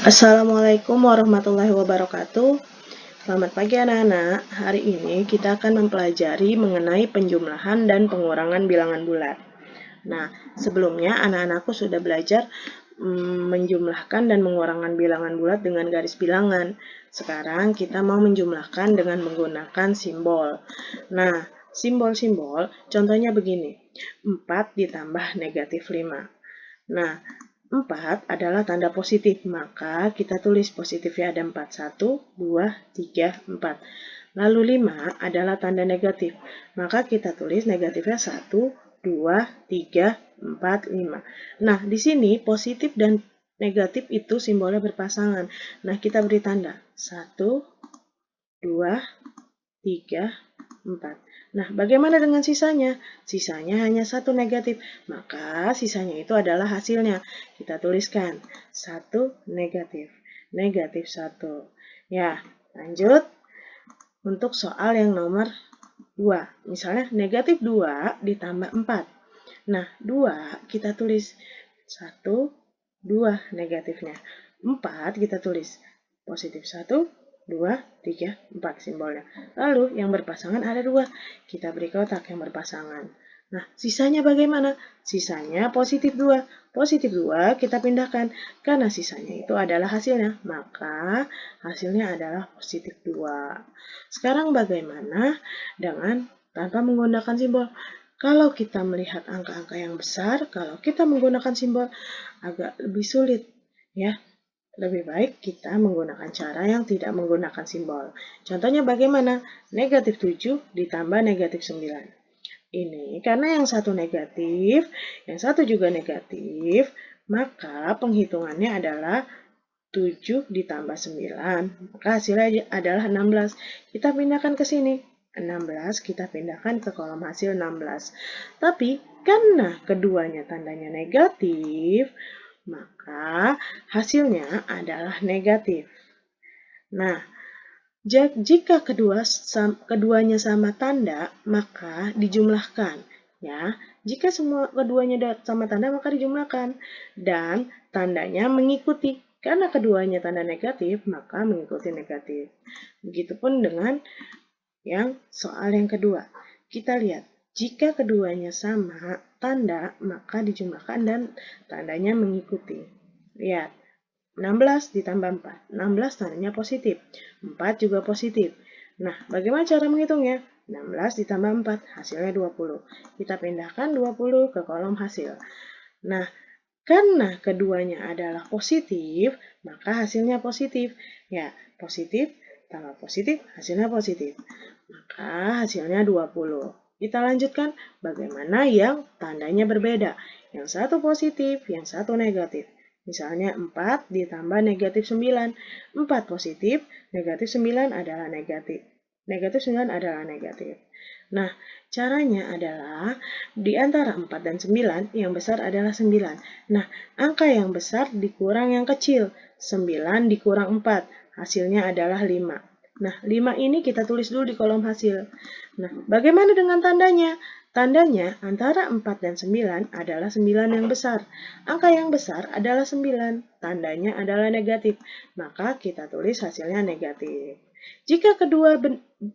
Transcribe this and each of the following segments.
Assalamualaikum warahmatullahi wabarakatuh. Selamat pagi anak-anak. Hari ini kita akan mempelajari mengenai penjumlahan dan pengurangan bilangan bulat. Nah, sebelumnya anak-anakku sudah belajar menjumlahkan dan mengurangan bilangan bulat dengan garis bilangan. Sekarang kita mau menjumlahkan dengan menggunakan simbol. Nah, simbol-simbol contohnya begini. 4 ditambah negatif 5. Nah, 4 adalah tanda positif, maka kita tulis positifnya ada 4. 1, 2, 3, 4. Lalu 5 adalah tanda negatif, maka kita tulis negatifnya 1, 2, 3, 4, 5. Nah, di sini positif dan negatif itu simbolnya berpasangan. Nah, kita beri tanda 1, 2, 3, 4. Nah, bagaimana dengan sisanya? Sisanya hanya satu negatif, maka sisanya itu adalah hasilnya. Kita tuliskan 1 negatif, negatif 1. Ya, lanjut untuk soal yang nomor 2. Misalnya negatif 2 ditambah 4. Nah, 2 kita tulis 1, 2 negatifnya. 4 kita tulis positif 1, 2, 3, 4 simbolnya. Lalu yang berpasangan ada 2. Kita beri kotak yang berpasangan. Nah, sisanya bagaimana? Sisanya positif 2. Positif 2 kita pindahkan karena sisanya itu adalah hasilnya. Maka hasilnya adalah positif 2. Sekarang bagaimana dengan tanpa menggunakan simbol? Kalau kita melihat angka-angka yang besar, kalau kita menggunakan simbol agak lebih sulit, ya. Lebih baik kita menggunakan cara yang tidak menggunakan simbol. Contohnya bagaimana? Negatif 7 ditambah negatif 9. Ini karena yang satu negatif, yang satu juga negatif, maka penghitungannya adalah 7 ditambah 9. Maka hasilnya adalah 16. Kita pindahkan ke sini. 16 kita pindahkan ke kolom hasil 16. Tapi karena keduanya tandanya negatif, maka hasilnya adalah negatif. Nah, jika keduanya sama tanda, maka dijumlahkan. Ya, jika keduanya sama tanda, maka dijumlahkan. Dan tandanya mengikuti. Karena keduanya tanda negatif, maka mengikuti negatif. Begitupun dengan yang soal yang kedua. Kita lihat, jika keduanya sama tanda, maka dijumlahkan dan tandanya mengikuti. Lihat, 16 ditambah 4. 16 tandanya positif. 4 juga positif. Nah, bagaimana cara menghitungnya? 16 ditambah 4, hasilnya 20. Kita pindahkan 20 ke kolom hasil. Nah, karena keduanya adalah positif, maka hasilnya positif. Ya, positif tambah positif, hasilnya positif. Maka hasilnya 20. Kita lanjutkan bagaimana yang tandanya berbeda. Yang satu positif, yang satu negatif. Misalnya 4 ditambah negatif 9. 4 positif, negatif 9 adalah negatif. Negatif 9 adalah negatif. Nah, caranya adalah di antara 4 dan 9, yang besar adalah 9. Nah, angka yang besar dikurang yang kecil. 9 dikurang 4, hasilnya adalah 5. Nah, 5 ini kita tulis dulu di kolom hasil. Nah, bagaimana dengan tandanya? Tandanya antara 4 dan 9 adalah 9 yang besar. Angka yang besar adalah 9, tandanya adalah negatif. Maka kita tulis hasilnya negatif. Jika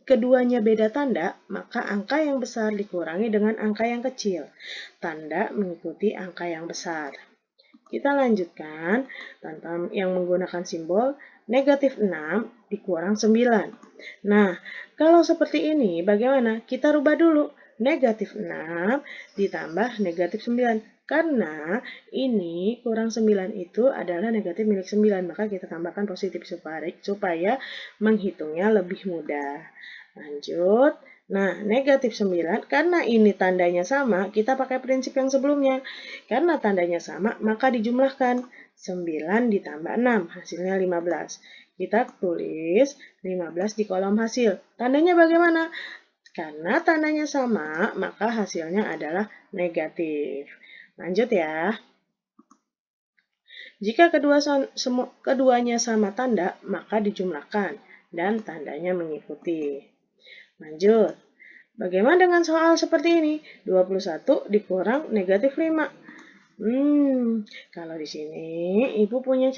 keduanya beda tanda, maka angka yang besar dikurangi dengan angka yang kecil. Tanda mengikuti angka yang besar. Kita lanjutkan tanpa yang menggunakan simbol negatif 6 dikurang 9. Nah, kalau seperti ini bagaimana? Kita rubah dulu. Negatif 6 ditambah negatif 9. Karena ini kurang 9 itu adalah negatif milik 9. Maka kita tambahkan positif supaya menghitungnya lebih mudah. Lanjut. Nah, negatif 9, karena ini tandanya sama, kita pakai prinsip yang sebelumnya. Karena tandanya sama, maka dijumlahkan. 9 ditambah 6, hasilnya 15. Kita tulis 15 di kolom hasil. Tandanya bagaimana? Karena tandanya sama, maka hasilnya adalah negatif. Lanjut ya. Jika keduanya sama tanda, maka dijumlahkan dan tandanya mengikuti. Lanjut. Bagaimana dengan soal seperti ini? 21 dikurang negatif 5. Kalau di sini Ibu punya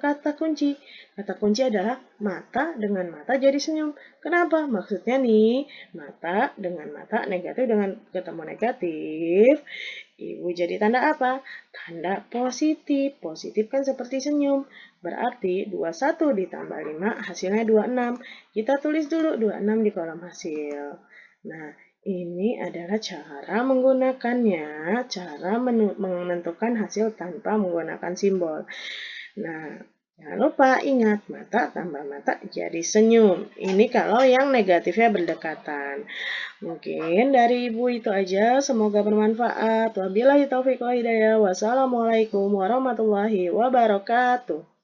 kata kunci. Kata kunci adalah mata dengan mata jadi senyum. Kenapa? Maksudnya nih, mata dengan mata, negatif dengan ketemu negatif. Ibu jadi tanda apa? Tanda positif. Positif kan seperti senyum. Berarti 21 ditambah 5 hasilnya 26. Kita tulis dulu 26 di kolom hasil. Nah, ini adalah cara menggunakannya, cara menentukan hasil tanpa menggunakan simbol. Nah, jangan lupa ingat, mata tambah mata jadi senyum. Ini kalau yang negatifnya berdekatan. Mungkin dari Ibu itu aja, semoga bermanfaat. Wabillahi taufiq wal hidayah. Wassalamualaikum warahmatullahi wabarakatuh.